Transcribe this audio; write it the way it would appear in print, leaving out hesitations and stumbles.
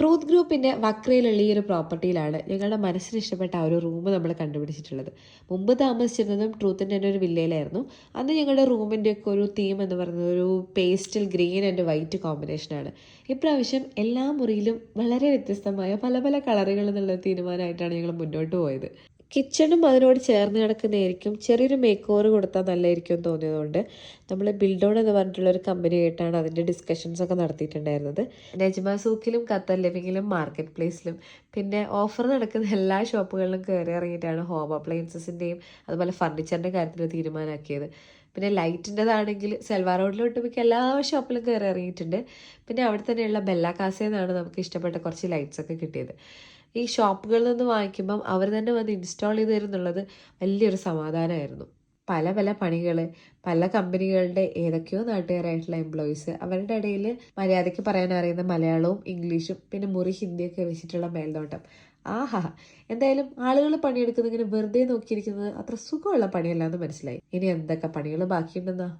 Truth ഗ്രൂപ്പിൻ്റെ വക്രയിലുള്ള ഈ ഒരു പ്രോപ്പർട്ടിയിലാണ് ഞങ്ങളുടെ മനസ്സിന് ഇഷ്ടപ്പെട്ട ആ ഒരു റൂം നമ്മൾ കണ്ടുപിടിച്ചിട്ടുള്ളത്. മുമ്പ് താമസിച്ചിരുന്നതും ട്രൂത്തിൻ്റെ തന്നെ ഒരു വില്ലയിലായിരുന്നു. അന്ന് ഞങ്ങളുടെ റൂമിൻ്റെ ഒക്കെ ഒരു തീം എന്ന് പറയുന്നത് ഒരു പേസ്റ്റൽ ഗ്രീൻ ആൻഡ് വൈറ്റ് കോമ്പിനേഷനാണ്. ഇപ്രാവശ്യം എല്ലാ മുറിയിലും വളരെ വ്യത്യസ്തമായ പല പല കളറുകൾ എന്നുള്ള തീരുമാനമായിട്ടാണ് ഞങ്ങൾ മുന്നോട്ട് പോയത്. കിച്ചണും അതിനോട് ചേർന്ന് കിടക്കുന്നതായിരിക്കും ചെറിയൊരു മേക്ക് ഓവർ കൊടുത്താൽ നല്ലതായിരിക്കും എന്ന് തോന്നിയതുകൊണ്ട് നമ്മൾ ബിൽഡോൺ എന്ന് പറഞ്ഞിട്ടുള്ളൊരു കമ്പനിയായിട്ടാണ് അതിൻ്റെ ഡിസ്കഷൻസൊക്കെ നടത്തിയിട്ടുണ്ടായിരുന്നത്. നജ്മ സൂക്കിലും ഖത്തർ ലിവിങ്ങിലും മാർക്കറ്റ് പ്ലേസിലും പിന്നെ ഓഫർ നടക്കുന്ന എല്ലാ ഷോപ്പുകളിലും കയറി ഇറങ്ങിയിട്ടാണ് ഹോം അപ്ലയൻസസിൻ്റെയും അതുപോലെ ഫർണിച്ചറിൻ്റെ കാര്യത്തിൽ തീരുമാനമാക്കിയത്. പിന്നെ ലൈറ്റിൻ്റെതാണെങ്കിൽ സെൽവാർ റോഡിലോട്ട് മിക്ക എല്ലാ ഷോപ്പിലും കയറി ഇറങ്ങിയിട്ടുണ്ട്. പിന്നെ അവിടെ തന്നെയുള്ള ബെല്ല കാസയിൽ നിന്നാണ് നമുക്ക് ഇഷ്ടപ്പെട്ട കുറച്ച് ലൈറ്റ്സൊക്കെ കിട്ടിയത്. ഈ ഷോപ്പുകളിൽ നിന്ന് വാങ്ങിക്കുമ്പം അവർ തന്നെ വന്ന് ഇൻസ്റ്റാൾ ചെയ്ത് തരുന്നുള്ളത് വലിയൊരു സമാധാനമായിരുന്നു. പല പല പണികൾ, പല കമ്പനികളുടെ ഏതൊക്കെയോ നാട്ടുകാരായിട്ടുള്ള എംപ്ലോയീസ്, അവരുടെ ഇടയിൽ മര്യാദയ്ക്ക് പറയാൻ അറിയുന്ന മലയാളവും ഇംഗ്ലീഷും പിന്നെ മുറി ഹിന്ദിയൊക്കെ വെച്ചിട്ടുള്ള മേൽനോട്ടം. ആഹാ, എന്തായാലും ആളുകൾ പണിയെടുക്കുന്നത് ഇങ്ങനെ വെറുതെ നോക്കിയിരിക്കുന്നത് അത്ര സുഖമുള്ള പണിയല്ല എന്ന് മനസ്സിലായി. ഇനി എന്തൊക്കെ പണികൾ ബാക്കിയുണ്ടെന്നാ.